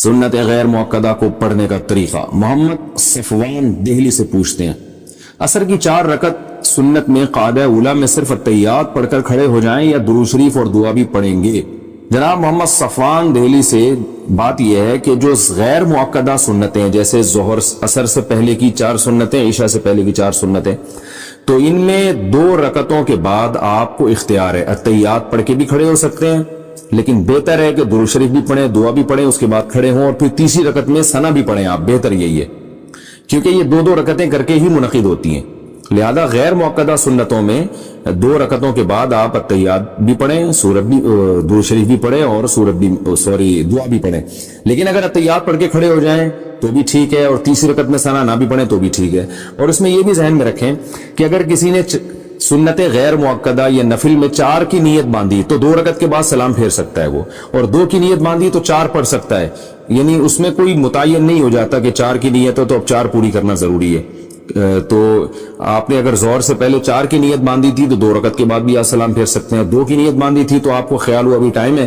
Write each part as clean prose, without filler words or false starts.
سنت غیر موقدہ کو پڑھنے کا طریقہ۔ محمد صفوان دہلی سے پوچھتے ہیں، عصر کی 4 رکعت سنت میں قاعدہ اولیٰ میں صرف التحیات پڑھ کر کھڑے ہو جائیں یا درود شریف اور دعا بھی پڑھیں گے؟ جناب محمد صفوان دہلی سے بات یہ ہے کہ جو غیر موقدہ سنتیں جیسے ظہر عصر سے پہلے کی 4 سنتیں، عشاء سے پہلے کی 4 سنتیں، تو ان میں 2 رکعتوں کے بعد آپ کو اختیار ہے، التحیات پڑھ کے بھی کھڑے ہو سکتے ہیں، لیکن بہتر ہے کہ درود شریف بھی پڑھیں، دعا بھی پڑھیں، اس کے بعد کھڑے ہوں، اور پھر تیسری رکعت میں ثنا بھی پڑھیں آپ، بہتر یہی ہے، کیونکہ یہ 2 رکعتیں کر کے ہی منعقد ہوتی ہیں۔ لہذا غیر موقدہ سنتوں میں 2 رکعتوں کے بعد آپ التحیات بھی پڑھیں، سورت بھی، درود شریف بھی پڑھیں، اور دعا بھی پڑھیں۔ لیکن اگر التحیات پڑھ کے کھڑے ہو جائیں تو بھی ٹھیک ہے، اور تیسری رکعت میں ثنا نہ بھی پڑھیں تو بھی ٹھیک ہے۔ اور اس میں یہ بھی ذہن میں رکھیں کہ اگر کسی نے سنت غیر موقدہ یا نفل میں 4 کی نیت باندھی تو 2 رکعت کے بعد سلام پھیر سکتا ہے وہ، اور 2 کی نیت باندھی تو 4 پڑھ سکتا ہے، یعنی اس میں کوئی متعین نہیں ہو جاتا کہ 4 کی نیت ہو تو اب 4 پوری کرنا ضروری ہے۔ تو آپ نے اگر ظہر سے پہلے 4 کی نیت باندھی تھی تو 2 رکعت کے بعد بھی آپ سلام پھیر سکتے ہیں، 2 کی نیت باندھی تھی تو آپ کو خیال ہوا ابھی ٹائم ہے،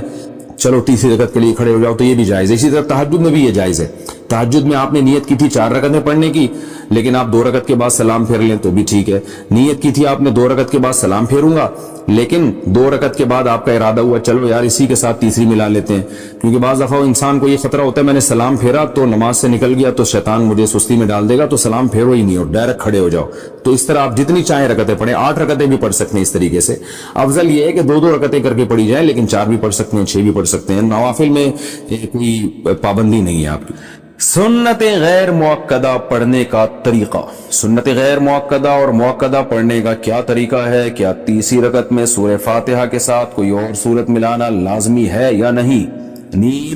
چلو تیسری رکعت کے لیے کھڑے ہو جاؤ، تو یہ بھی جائز ہے۔ اسی طرح تہجد میں بھی یہ جائز ہے، تہجد میں آپ نے نیت کی تھی 4 رکعتیں پڑھنے کی، لیکن آپ 2 رکعت کے بعد سلام پھیر لیں تو بھی ٹھیک ہے۔ نیت کی تھی آپ نے 2 رکعت کے بعد سلام پھیروں گا، لیکن 2 رکعت کے بعد آپ کا ارادہ ہوا چلو یار اسی کے ساتھ تیسری ملا لیتے ہیں، کیونکہ بعض دفعہ انسان کو یہ خطرہ ہوتا ہے میں نے سلام پھیرا تو نماز سے نکل گیا تو شیطان مجھے سستی میں ڈال دے گا، تو سلام پھیرو ہی نہیں اور ڈائریکٹ کھڑے ہو جاؤ۔ تو اس طرح آپ جتنی چاہیں رکعتیں پڑھیں، 8 رکعتیں بھی پڑھ سکتے ہیں اس طریقے سے۔ افضل یہ ہے کہ 2 رکعتیں کر کے پڑھی جائیں، لیکن 4 بھی پڑھ سکتے ہیں، 6 بھی پڑھ سکتے ہیں، نوافل میں کوئی پابندی نہیں ہے آپ کی۔ سنت غیر موقدہ پڑھنے کا طریقہ۔ سنت غیر موقدہ اور موقدہ پڑھنے کا کیا طریقہ ہے؟ کیا تیسری رکعت میں سورہ فاتحہ کے ساتھ کوئی اور سورت ملانا لازمی ہے یا نہیں؟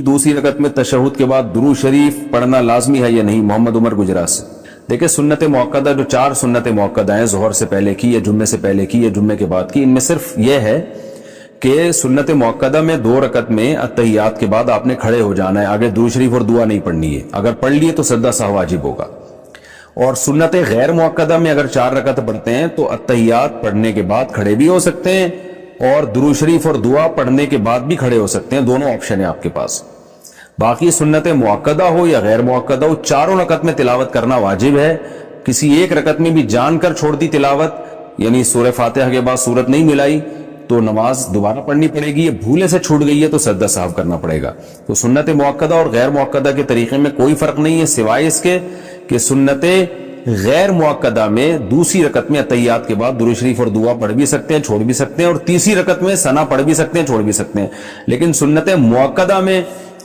دوسری رکعت میں تشہد کے بعد درود شریف پڑھنا لازمی ہے یا نہیں؟ محمد عمر گجرات سے۔ دیکھیں سنت موقدہ جو 4 سنت موقدہ ہیں، ظہر سے پہلے کی یا جمعے سے پہلے کی یا جمعے کے بعد کی، ان میں صرف یہ ہے کہ سنت موقدہ میں 2 رکعت میں التحیات کے بعد آپ نے کھڑے ہو جانا ہے، آگے درود شریف اور دعا نہیں پڑھنی ہے، اگر پڑھ لیے تو سجدہ سہو واجب ہوگا۔ اور سنت غیر موقدہ میں اگر 4 رکعت پڑھتے ہیں تو التحیات پڑھنے کے بعد کھڑے بھی ہو سکتے ہیں، اور درود شریف اور دعا پڑھنے کے بعد بھی کھڑے ہو سکتے ہیں، دونوں آپشن ہیں آپ کے پاس۔ باقی سنت موقدہ ہو یا غیر موقدہ ہو، 4 رکعت میں تلاوت کرنا واجب ہے۔ کسی ایک رکعت میں بھی جان کر چھوڑ دی تلاوت، یعنی سورہ فاتحہ کے بعد سورت نہیں ملائی، تو نماز دوبارہ پڑھنی پڑے گی، یہ بھولے سے چھوٹ گئی ہے تو سجدہ سہو کرنا پڑے گا۔ تو سنت موقدہ اور غیر موقدہ کے طریقے میں کوئی فرق نہیں ہے، سوائے اس کے کہ سنت غیر موقدہ میں دوسری رکعت میں التحیات کے بعد درود شریف اور دعا پڑھ بھی سکتے ہیں، چھوڑ بھی سکتے ہیں، اور تیسری رکعت میں ثنا پڑھ بھی سکتے ہیں، چھوڑ بھی سکتے ہیں۔ لیکن سنت موقدہ میں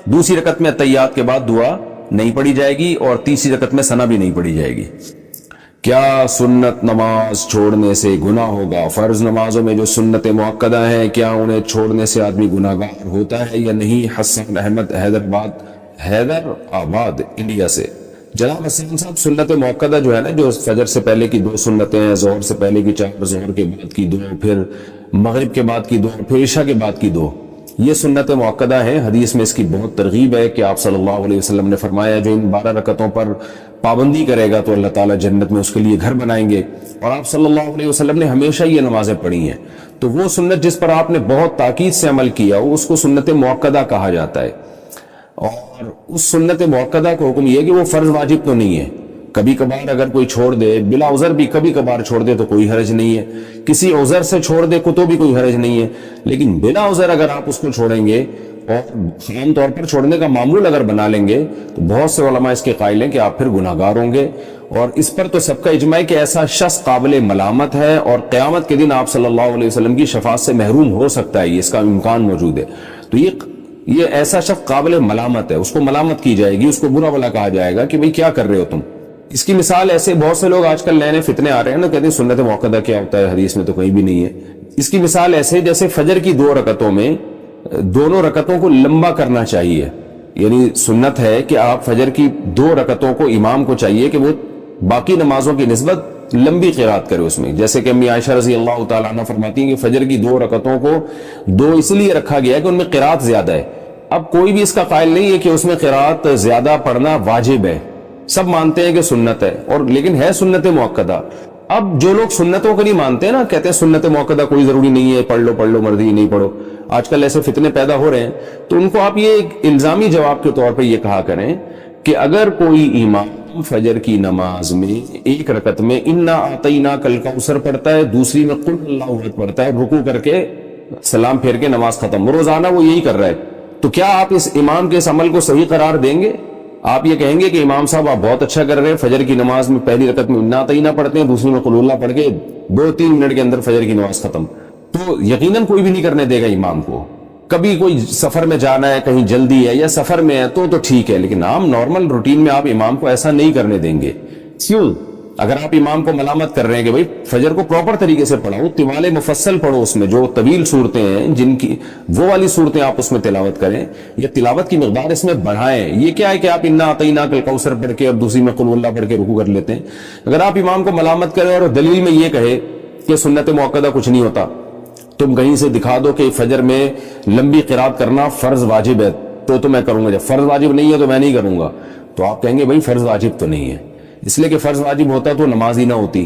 دوسری رکعت میں التحیات کے بعد دعا نہیں پڑھی جائے گی، اور تیسری رکعت میں ثنا بھی نہیں پڑھی جائے گی۔ کیا سنت نماز چھوڑنے سے گناہ ہوگا؟ فرض نمازوں میں جو سنت موقدہ ہیں کیا انہیں چھوڑنے سے آدمی گناہگار ہوتا ہے یا نہیں؟ حسن احمد حیدرآباد انڈیا سے۔ جناب حسین صاحب، سنت موقدہ جو ہے نا، جو فجر سے پہلے کی 2 سنتیں ہیں، ظہر سے پہلے کی 4، ظہر کے بعد کی 2، پھر مغرب کے بعد کی 2، پھر عشاء کے بعد کی 2، یہ سنت موقدہ ہیں۔ حدیث میں اس کی بہت ترغیب ہے کہ آپ صلی اللہ علیہ وسلم نے فرمایا جو ان 12 رکعتوں پر پابندی کرے گا تو اللہ تعالیٰ جنت میں اس کے لیے گھر بنائیں گے، اور آپ صلی اللہ علیہ وسلم نے ہمیشہ یہ نمازیں پڑھی ہیں۔ تو وہ سنت جس پر آپ نے بہت تاکید سے عمل کیا اس کو سنت موقدہ کہا جاتا ہے۔ اور اس سنت موقدہ کا حکم یہ ہے کہ وہ فرض واجب تو نہیں ہے، کبھی کبھار اگر کوئی چھوڑ دے، بلا عذر بھی کبھی کبھار چھوڑ دے تو کوئی حرج نہیں ہے، کسی عذر سے چھوڑ دے تو بھی کوئی حرج نہیں ہے، لیکن بلا عذر اگر آپ اس کو چھوڑیں گے اور عام طور پر چھوڑنے کا معمول اگر بنا لیں گے تو بہت سے علماء اس کے قائل ہیں کہ آپ پھر گناہگار ہوں گے۔ اور اس پر تو سب کا اجماع ہے کہ ایسا شخص قابل ملامت ہے، اور قیامت کے دن آپ صلی اللہ علیہ وسلم کی شفاعت سے محروم ہو سکتا ہے، اس کا امکان موجود ہے۔ تو یہ ایسا شخص قابل ملامت ہے، اس کو ملامت کی جائے گی، اس کو برا بھلا کہا جائے گا کہ بھئی کیا کر رہے ہو تم۔ اس کی مثال ایسے بہت سے لوگ آج کل نئے نئے فتنے آ رہے ہیں نا، کہتے ہیں سنت موقدہ کیا ہوتا ہے، حدیث میں تو کہیں بھی نہیں ہے۔ اس کی مثال ایسے جیسے فجر کی 2 رکعتوں میں دونوں رکعتوں کو لمبا کرنا چاہیے، یعنی سنت ہے کہ آپ فجر کی 2 رکعتوں کو امام کو چاہیے کہ وہ باقی نمازوں کی نسبت لمبی قرات کرے اس میں، جیسے کہ امی عائشہ رضی اللہ تعالیٰ عنہ فرماتی ہیں کہ فجر کی 2 رکعتوں کو 2 اس لیے رکھا گیا ہے کہ ان میں قرات زیادہ ہے۔ اب کوئی بھی اس کا قائل نہیں ہے کہ اس میں قرات زیادہ پڑھنا واجب ہے، سب مانتے ہیں کہ سنت ہے، اور لیکن ہے سنت موقدہ۔ اب جو لوگ سنتوں کو نہیں مانتے ہیں نا، کہتے ہیں سنت موقدہ کوئی ضروری نہیں ہے، پڑھ لو مرضی نہیں پڑھو، آج کل ایسے فتنے پیدا ہو رہے ہیں، تو ان کو آپ یہ ایک الزامی جواب کے طور پہ یہ کہا کریں کہ اگر کوئی امام فجر کی نماز میں ایک رکعت میں انا اعطیناک الکوثر پڑھتا ہے، دوسری میں قل اللہ احد پڑھتا ہے، رکوع کر کے سلام پھیر کے نماز ختم، روزانہ وہ یہی کر رہا ہے، تو کیا آپ اس امام کے اس عمل کو صحیح قرار دیں گے؟ آپ یہ کہیں گے کہ امام صاحب آپ بہت اچھا کر رہے ہیں، فجر کی نماز میں پہلی رکعت میں انا اعطیناک پڑھتے ہیں، دوسری میں قل اللہ پڑھ کے 2-3 منٹ کے اندر فجر کی نماز ختم، تو یقیناً کوئی بھی نہیں کرنے دے گا امام کو۔ کبھی کوئی سفر میں جانا ہے، کہیں جلدی ہے یا سفر میں ہے تو ٹھیک ہے، لیکن عام نارمل روٹین میں آپ امام کو ایسا نہیں کرنے دیں گے۔ کیوں؟ اگر آپ امام کو ملامت کر رہے ہیں کہ بھائی فجر کو پراپر طریقے سے پڑھاؤ، طوال مفصل پڑھو، اس میں جو طویل صورتیں ہیں جن کی وہ والی صورتیں آپ اس میں تلاوت کریں، یا تلاوت کی مقدار اس میں بڑھائیں، یہ کیا ہے کہ آپ انا اعطیناک الکوثر پڑھ کے اور دوسری میں قل اللہ پڑھ کے رکوع کر لیتے ہیں۔ اگر آپ امام کو ملامت کریں اور دلیل میں یہ کہے کہ سنت موقدہ کچھ نہیں ہوتا، تم کہیں سے دکھا دو کہ فجر میں لمبی قرات کرنا فرض واجب ہے تو میں کروں گا، جب فرض واجب نہیں ہے تو میں نہیں کروں گا، تو آپ کہیں گے بھائی فرض واجب تو نہیں ہے، اس لیے کہ فرض واجب ہوتا تو نماز ہی نہ ہوتی،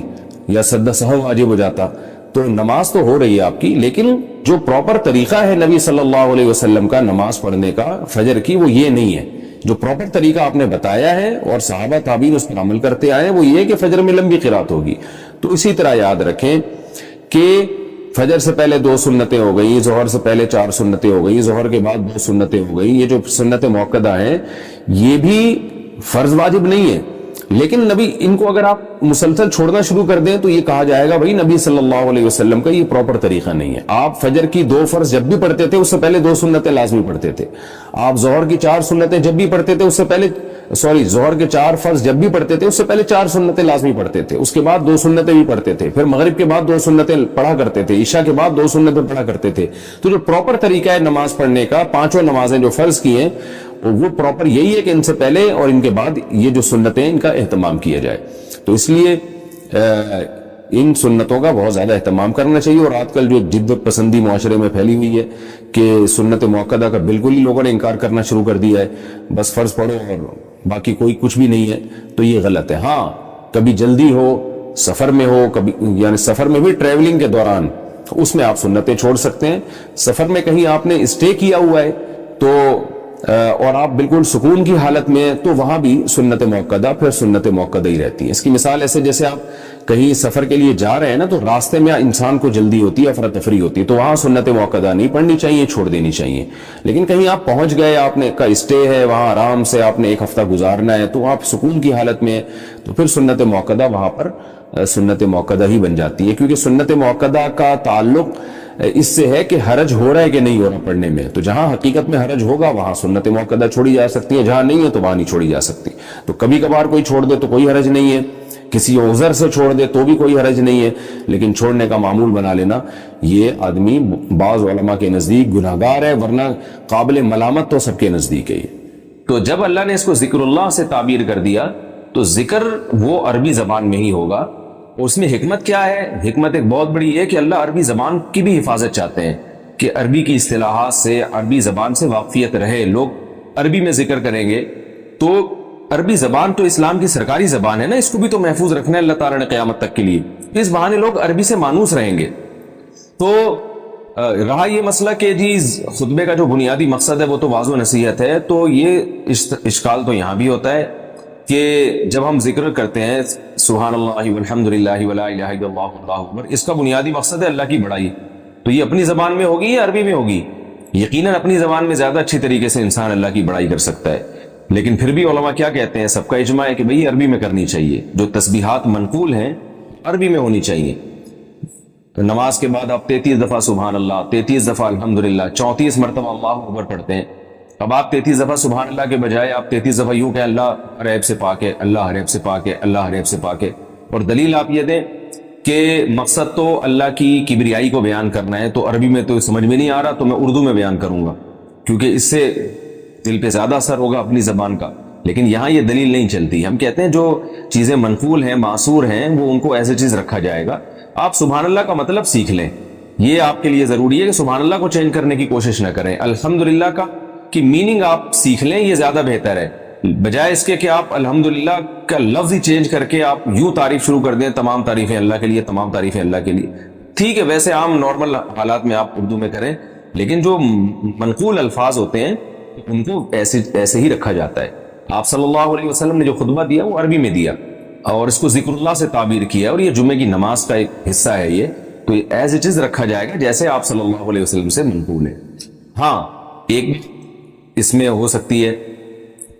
یا سجدہ سہو واجب ہو جاتا، تو نماز تو ہو رہی ہے آپ کی، لیکن جو پراپر طریقہ ہے نبی صلی اللہ علیہ وسلم کا نماز پڑھنے کا فجر کی، وہ یہ نہیں ہے۔ جو پراپر طریقہ آپ نے بتایا ہے اور صحابہ تابعین اس پر عمل کرتے آئے ہیں، وہ یہ ہے کہ فجر میں لمبی قرات ہوگی۔ تو اسی طرح یاد رکھیں کہ فجر سے پہلے 2 سنتیں ہو گئی، ظہر سے پہلے 4 سنتیں ہو گئی، ظہر کے بعد 2 سنتیں ہو گئی، یہ جو سنت موقدہ ہیں یہ بھی فرض واجب نہیں ہے، لیکن نبی ان کو اگر آپ مسلسل چھوڑنا شروع کر دیں تو یہ کہا جائے گا بھائی نبی صلی اللہ علیہ وسلم کا یہ پراپر طریقہ نہیں ہے۔ آپ فجر کی 2 فرض جب بھی پڑھتے تھے اس سے پہلے 2 سنتیں لازمی پڑھتے تھے، آپ ظہر کی 4 سنتیں جب بھی پڑھتے تھے اس سے پہلے ظہر کے 4 فرض جب بھی پڑھتے تھے اس سے پہلے 4 سنتیں لازمی پڑھتے تھے، اس کے بعد 2 سنتیں بھی پڑھتے تھے، پھر مغرب کے بعد 2 سنتیں پڑھا کرتے تھے، عشاء کے بعد 2 سنتیں پڑھا کرتے تھے۔ تو جو پراپر طریقہ ہے نماز پڑھنے کا، 5 نمازیں جو فرض کی ہیں وہ پراپر یہی ہے کہ ان سے پہلے اور ان کے بعد یہ جو سنتیں ان کا اہتمام کیا جائے۔ تو اس لیے ان سنتوں کا بہت زیادہ اہتمام کرنا چاہیے، اور آج کل جو جدت پسندی معاشرے میں پھیلی ہوئی ہے کہ سنت موقدہ کا بالکل ہی لوگوں نے انکار کرنا شروع کر دیا ہے، بس فرض پڑھو اور باقی کوئی کچھ بھی نہیں ہے، تو یہ غلط ہے۔ ہاں کبھی جلدی ہو، سفر میں ہو، کبھی یعنی سفر میں بھی ٹریولنگ کے دوران اس میں آپ سنتیں چھوڑ سکتے ہیں۔ سفر میں کہیں آپ نے اسٹے کیا ہوا ہے تو اور آپ بالکل سکون کی حالت میں ہیں تو وہاں بھی سنت موقدہ پھر سنت موقدہ ہی رہتی ہے۔ اس کی مثال ایسے جیسے آپ کہیں سفر کے لیے جا رہے ہیں نا، تو راستے میں انسان کو جلدی ہوتی ہے، افراتفری ہوتی ہے، تو وہاں سنت موقدہ نہیں پڑھنی چاہیے، چھوڑ دینی چاہیے۔ لیکن کہیں آپ پہنچ گئے، آپ نے کا اسٹے ہے وہاں، آرام سے آپ نے 1 ہفتہ گزارنا ہے، تو آپ سکون کی حالت میں ہیں، تو پھر سنت موقدہ وہاں پر سنت موقدہ ہی بن جاتی ہے، کیونکہ سنت موقدہ کا تعلق اس سے ہے کہ حرج ہو رہا ہے کہ نہیں ہو رہا پڑھنے میں، تو جہاں حقیقت میں حرج ہوگا وہاں سنت موقدہ چھوڑی جا سکتی ہے، جہاں نہیں ہے تو وہاں نہیں چھوڑی جا سکتی۔ تو کبھی کبھار کوئی چھوڑ دے تو کوئی حرج نہیں ہے، کسی عذر سے چھوڑ دے تو بھی کوئی حرج نہیں ہے، لیکن چھوڑنے کا معمول بنا لینا یہ آدمی بعض علماء کے نزدیک گناہگار ہے، ورنہ قابل ملامت تو سب کے نزدیک ہے۔ تو جب اللہ نے اس کو ذکر اللہ سے تعبیر کر دیا تو ذکر وہ عربی زبان میں ہی ہوگا، اس میں حکمت کیا ہے؟ حکمت ایک بہت بڑی ہے کہ اللہ عربی زبان کی بھی حفاظت چاہتے ہیں، کہ عربی کی اصطلاحات سے، عربی زبان سے واقفیت رہے، لوگ عربی میں ذکر کریں گے تو عربی زبان تو اسلام کی سرکاری زبان ہے نا، اس کو بھی تو محفوظ رکھنا ہے اللہ تعالیٰ نے قیامت تک کے لیے، اس بہانے لوگ عربی سے مانوس رہیں گے۔ تو رہا یہ مسئلہ کہ جی خطبے کا جو بنیادی مقصد ہے وہ تو واضح نصیحت ہے، تو یہ اشکال تو یہاں بھی ہوتا ہے کہ جب ہم ذکر کرتے ہیں سبحان اللہ والحمد للہ ولا الہ الا اللہ اللہ اکبر، اس کا بنیادی مقصد ہے اللہ کی بڑائی، تو یہ اپنی زبان میں ہوگی یا عربی میں ہوگی؟ یقیناً اپنی زبان میں زیادہ اچھی طریقے سے انسان اللہ کی بڑائی کر سکتا ہے، لیکن پھر بھی علماء کیا کہتے ہیں، سب کا اجماع ہے کہ بھئی عربی میں کرنی چاہیے، جو تسبیحات منقول ہیں عربی میں ہونی چاہیے۔ تو نماز کے بعد آپ 33 دفعہ سبحان اللہ، 33 دفعہ الحمدللہ، 34 مرتبہ اللہ اکبر پڑھتے ہیں۔ اب آپ 33 دفعہ سبحان اللہ کے بجائے آپ 33 دفعہ یوں کہ اللہ ہر عیب سے پاک ہے، اللہ ہر عیب سے پاک ہے، اللہ ہر عیب سے پاک ہے، اور دلیل آپ یہ دیں کہ مقصد تو اللہ کی کبریائی کو بیان کرنا ہے، تو عربی میں تو سمجھ میں نہیں آ رہا تو میں اردو میں بیان کروں گا، کیونکہ اس سے دل پہ زیادہ اثر ہوگا اپنی زبان کا۔ لیکن یہاں یہ دلیل نہیں چلتی، ہم کہتے ہیں جو چیزیں منقول ہیں، معصور ہیں، وہ ان کو ایسے چیز رکھا جائے گا۔ آپ سبحان اللہ کا مطلب سیکھ لیں، یہ آپ کے لیے ضروری ہے کہ سبحان اللہ کو چینج کرنے کی کوشش نہ کریں، الحمدللہ کا کی میننگ آپ سیکھ لیں، یہ زیادہ بہتر ہے۔ بجائے اس کے کہ آپ الحمدللہ کا لفظ ہی چینج کر کے آپ یوں تعریف شروع کر دیں، تمام تعریفیں اللہ کے لیے، تمام تعریفیں اللہ کے لیے. ٹھیک ہے، ویسے عام نارمل حالات میں آپ اردو میں کریں، لیکن جو منقول الفاظ ہوتے ہیں ان کو ایسے ہی رکھا جاتا ہے. آپ صلی اللہ علیہ وسلم نے جو خطبہ دیا وہ عربی میں دیا اور اس کو ذکر اللہ سے تعبیر کیا، اور یہ جمعے کی نماز کا ایک حصہ ہے، یہ تو ایز اٹ از رکھا جائے گا جیسے آپ صلی اللہ علیہ وسلم سے منقول ہے. ہاں ایک اس میں ہو سکتی ہے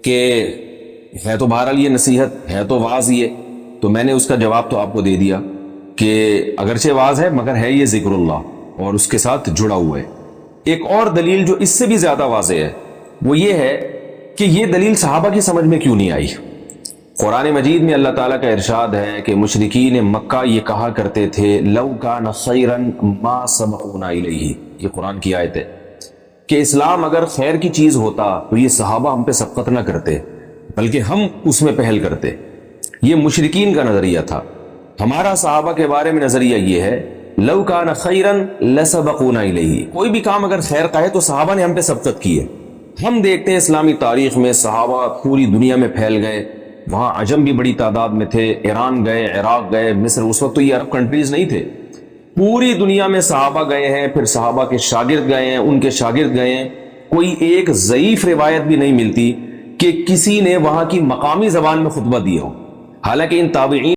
کہ ہے تو بہرحال یہ نصیحت ہے تو واعظ، یہ تو میں نے اس کا جواب تو آپ کو دے دیا کہ اگرچہ واعظ ہے مگر ہے یہ ذکر اللہ اور اس کے ساتھ جڑا ہوا ہے. ایک اور دلیل جو اس سے بھی زیادہ واضح ہے وہ یہ ہے کہ یہ دلیل صحابہ کی سمجھ میں کیوں نہیں آئی. قرآن مجید میں اللہ تعالیٰ کا ارشاد ہے کہ مشرکین مکہ یہ کہا کرتے تھے لو کان خیرا ما سبقونا الیہ، یہ قرآن کی آیت ہے کہ اسلام اگر خیر کی چیز ہوتا تو یہ صحابہ ہم پہ سبقت نہ کرتے بلکہ ہم اس میں پہل کرتے. یہ مشرکین کا نظریہ تھا. ہمارا صحابہ کے بارے میں نظریہ یہ ہے لو کان خیرا لسبقونا الیہ، کوئی بھی کام اگر خیر کا ہے تو صحابہ نے ہم پہ سبقت کی ہے. ہم دیکھتے ہیں اسلامی تاریخ میں صحابہ پوری دنیا میں پھیل گئے، وہاں عجم بھی بڑی تعداد میں تھے، ایران گئے، عراق گئے، مصر، اس وقت تو یہ عرب کنٹریز نہیں تھے، پوری دنیا میں صحابہ گئے ہیں. پھر صحابہ کے شاگرد گئے ہیں، ان کے شاگرد گئے ہیں. کوئی ایک ضعیف روایت بھی نہیں ملتی کہ کسی نے وہاں کی مقامی زبان میں خطبہ دیا ہو. حالانکہ ان تابعین